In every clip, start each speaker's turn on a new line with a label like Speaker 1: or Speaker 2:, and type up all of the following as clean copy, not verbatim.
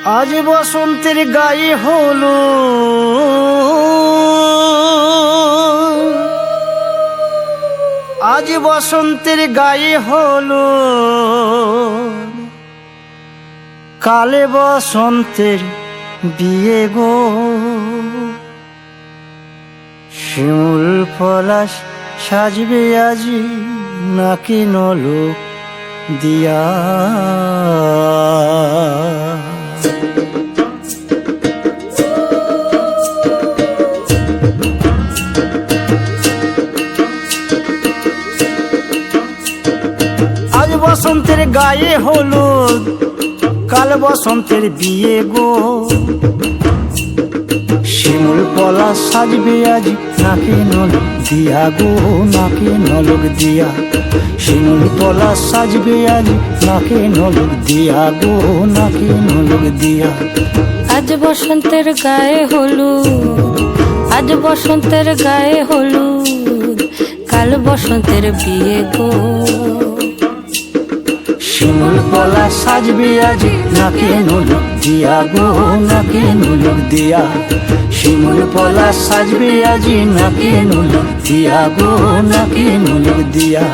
Speaker 1: আজ বসন্তের গায়ে হলো আজ বসন্তের গায়ে হলো কালে বসন্তের বিয়ে গো। শিমুল পলাশ সাজবে আজি নাকি নলক দিয়া। আজ বসন্তের গায়ে হলুদ কাল বসন্তের বিয়ে গো। শিমুল পলাশ সাজবে আজি নাকে নলক দিয়া গো, নাকে নলক দিয়া। শিমুল পলাশ সাজবে আজি নাকে নলক দিয়া গো, নাকে নলক দিয়া।
Speaker 2: আজ বসন্তের গায়ে হলুদ আজ বসন্তের গায়ে হলুদ কাল বসন্তের বিয়ে গো।
Speaker 1: শিমুল পলাশ সাজবে আজি নাকে নলক দিয়া গো, নাকে নলক দিয়া। শিমুল পলাশ সাজবে আজি নাকে নলক দিয়া গো, নাকে নলক দিয়া।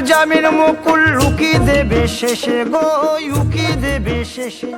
Speaker 1: জামের মুকুল লুকি দেবে শেষে গো, লুকি দেবে শেষে।